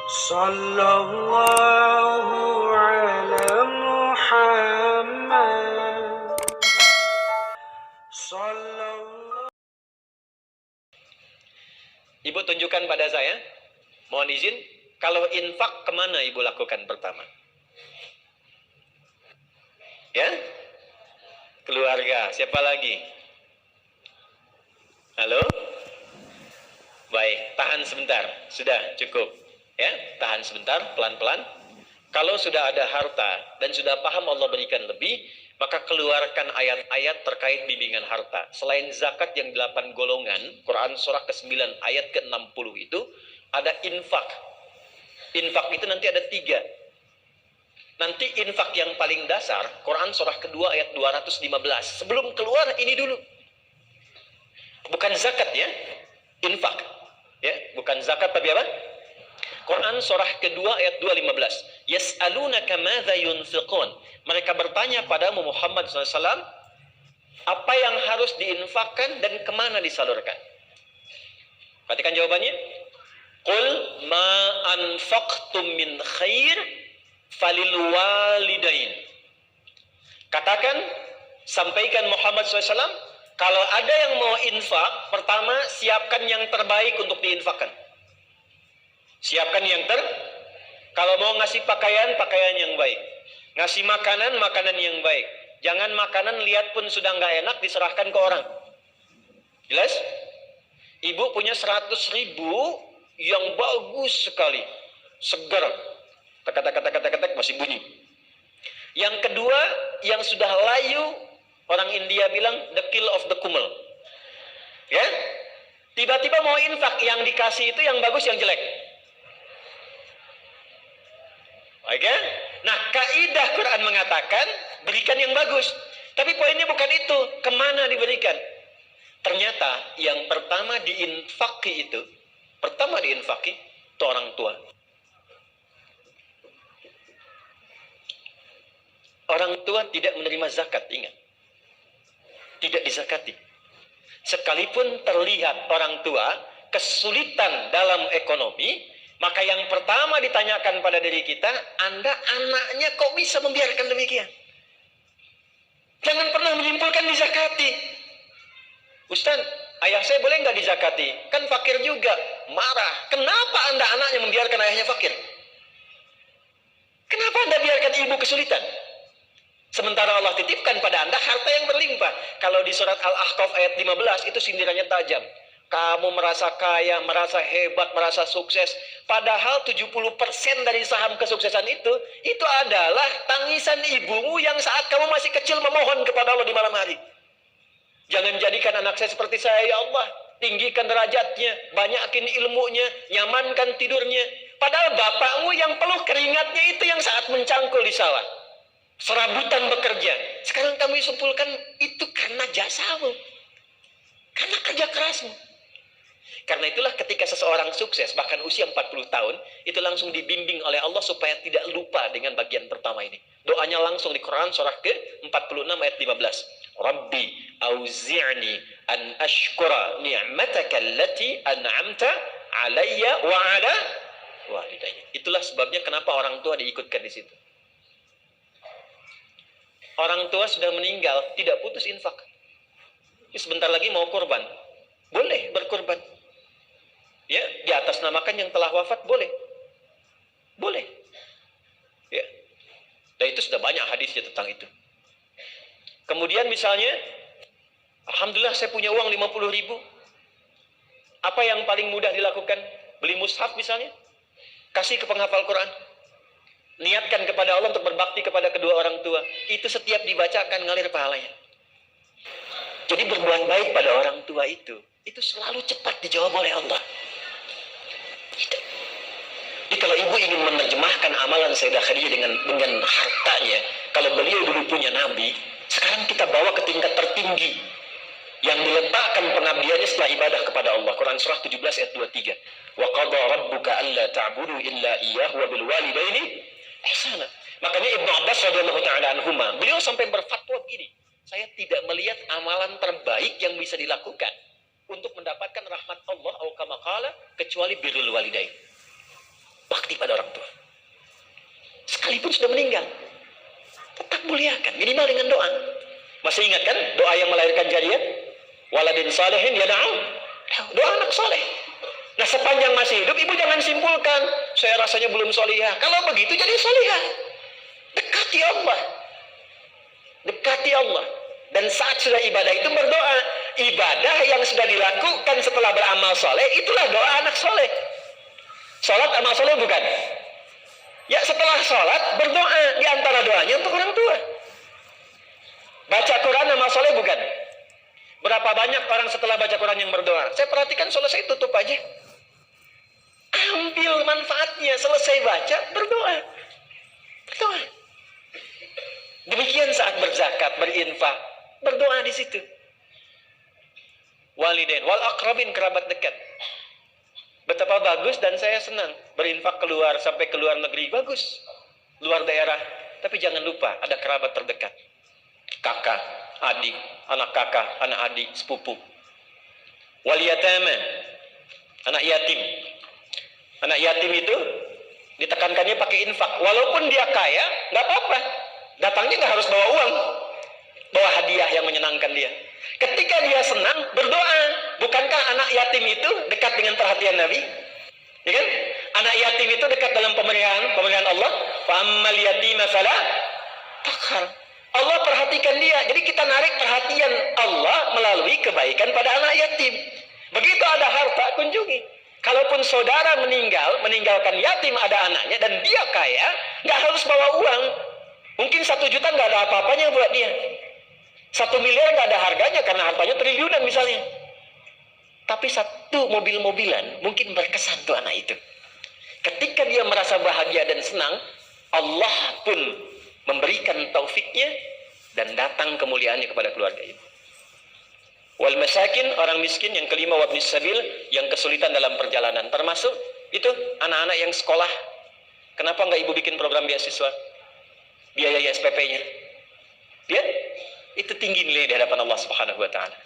Sallallahu ala Muhammad. Sallallahu. Ibu tunjukkan pada saya, mohon izin, kalau infak kemana ibu lakukan pertama? Ya? Keluarga, siapa lagi? Halo? Baik, tahan sebentar, sudah cukup. Ya, tahan sebentar, pelan-pelan. Kalau sudah ada harta dan sudah paham Allah berikan lebih, maka keluarkan ayat-ayat terkait bimbingan harta. Selain zakat yang 8 golongan, Quran surah ke-9 ayat ke-60 itu, ada infak. Infak itu nanti ada 3. Nanti infak yang paling dasar, Quran surah kedua ayat 215. Sebelum keluar ini dulu. Bukan zakat ya, infak. Ya, bukan zakat tapi apa? Quran surah kedua ayat 215. Yas'alunaka madza yunfiqun. Mereka bertanya padamu Muhammad SAW, apa yang harus diinfakkan dan kemana disalurkan? Perhatikan jawabannya. Qul ma anfaqtum min khair falil walidain. Katakan, sampaikan Muhammad SAW, kalau ada yang mau infak, pertama siapkan yang terbaik untuk diinfakkan. Siapkan yang kalau mau ngasih pakaian, pakaian yang baik. Ngasih makanan, makanan yang baik. Jangan makanan lihat pun sudah nggak enak diserahkan ke orang. Jelas? Ibu punya 100.000 yang bagus sekali, segar. Tek-tek masih bunyi. Yang kedua, yang sudah layu, orang India bilang the kill of the kumel. Ya? Tiba-tiba mau infak, yang dikasih itu yang bagus, yang jelek. Oke? Nah, kaidah Quran mengatakan berikan yang bagus. Tapi poinnya bukan itu, kemana diberikan? Ternyata yang pertama diinfaki itu orang tua. Orang tua tidak menerima zakat, ingat. Tidak dizakati. Sekalipun terlihat orang tua kesulitan dalam ekonomi, maka yang pertama ditanyakan pada diri kita, Anda anaknya kok bisa membiarkan demikian? Jangan pernah menyimpulkan dizakati. Ustaz, ayah saya boleh nggak dizakati? Kan fakir juga. Marah. Kenapa Anda anaknya membiarkan ayahnya fakir? Kenapa Anda biarkan ibu kesulitan? Sementara Allah titipkan pada Anda harta yang berlimpah. Kalau di surat Al-Ahqaf ayat 15 itu sindirannya tajam. Kamu merasa kaya, merasa hebat, merasa sukses. Padahal 70% dari saham kesuksesan itu adalah tangisan ibumu yang saat kamu masih kecil memohon kepada Allah di malam hari. Jangan jadikan anak saya seperti saya, ya Allah. Tinggikan derajatnya, banyakin ilmunya, nyamankan tidurnya. Padahal bapakmu yang peluh keringatnya itu yang saat mencangkul di sawah. Serabutan bekerja. Sekarang kami simpulkan itu karena jasamu. Karena kerja kerasmu. Karena itulah ketika seseorang sukses, bahkan usia 40 tahun, itu langsung dibimbing oleh Allah supaya tidak lupa dengan bagian pertama ini. Doanya langsung di Quran surah ke-46 ayat 15. Rabbi auzi'ni an ashkura ni'mataka allati an'amta alayya wa ala walidayya. Itulah sebabnya kenapa orang tua diikutkan di situ. Orang tua sudah meninggal, tidak putus infak. Sebentar lagi mau kurban. Boleh berkurban. Ya, di atas namakan yang telah wafat boleh. Boleh. Ya. Dan itu sudah banyak hadisnya tentang itu. Kemudian misalnya, alhamdulillah saya punya uang 50.000. Apa yang paling mudah dilakukan? Beli mushaf misalnya. Kasih ke penghafal Quran. Niatkan kepada Allah untuk berbakti kepada kedua orang tua. Itu setiap dibacakan ngalir pahalanya. Jadi berbuat baik pada orang tua itu selalu cepat dijawab oleh Allah. Jadi kalau ibu ingin menerjemahkan amalan Sayyidah Khadijah dengan hartanya, kalau beliau dulu punya Nabi, sekarang kita bawa ke tingkat tertinggi yang diletakkan pengabdiannya setelah ibadah kepada Allah. Quran surah 17 ayat 23. Wa qadha rabbuka alla ta'budu illa iyyahu wa bil walidaini ihsana. Makanya Ibnu Abbas radhiyallahu taala anhuma, beliau sampai berfatwa begini, saya tidak melihat amalan terbaik yang bisa dilakukan untuk mendapatkan rahmat Allah atau kama qala kecuali birrul walidain. bakti pada orang tua. Sekalipun sudah meninggal, tetap muliakan, minimal dengan doa. Masih ingat kan doa yang melahirkan jariyah? Waladin salihin yada'u. Doa anak soleh. Nah, sepanjang masih hidup, ibu jangan simpulkan, saya rasanya belum solihah. Kalau begitu jadi solihah. Dekati Allah. Dekati Allah. Dan saat sudah ibadah itu berdoa. Ibadah yang sudah dilakukan setelah beramal soleh, itulah doa anak soleh. Sholat amal soleh bukan? Ya, setelah sholat berdoa. Di antara doanya untuk orang tua. Baca Quran amal soleh bukan? Berapa banyak orang setelah baca Quran yang berdoa? Saya perhatikan selesai tutup aja. Ambil manfaatnya, selesai baca berdoa. Berdoa. Demikian saat berzakat, berinfak, berdoa di situ. Walidain wal aqrabin, kerabat dekat. Betapa bagus, dan saya senang berinfak keluar sampai ke luar negeri, bagus. Luar daerah, tapi jangan lupa ada kerabat terdekat. Kakak, adik, anak kakak, anak adik, sepupu. Wal yatama, anak yatim. Anak yatim itu ditekankannya pakai infak. Walaupun dia kaya, nggak apa-apa. Datangnya nggak harus bawa uang, bawa hadiah yang menyenangkan dia. Ketika dia senang, berdoa. Bukankah anak yatim itu dekat dengan perhatian Nabi? Ya kan? Anak yatim itu dekat dalam pemeliharaan Allah. Fa'ammal yatima fala taqhar. Allah perhatikan dia. Jadi kita narik perhatian Allah melalui kebaikan pada anak yatim. Begitu ada harta, kunjungi. Kalaupun saudara meninggalkan yatim, ada anaknya, dan dia kaya, nggak harus bawa uang. Mungkin 1 juta nggak ada apa-apanya buat dia. 1 miliar nggak ada harganya karena hartanya triliunan misalnya. Tapi 1 mobil-mobilan mungkin berkesan tuh anak itu. Ketika dia merasa bahagia dan senang, Allah pun memberikan taufiknya dan datang kemuliaannya kepada keluarga itu. Wal masakin, orang miskin yang kelima, wabnis sabil, yang kesulitan dalam perjalanan, termasuk itu anak-anak yang sekolah. Kenapa nggak ibu bikin program beasiswa? Biaya SPP-nya. Lihat, itu tinggi nilai di hadapan Allah Subhanahu wa taala.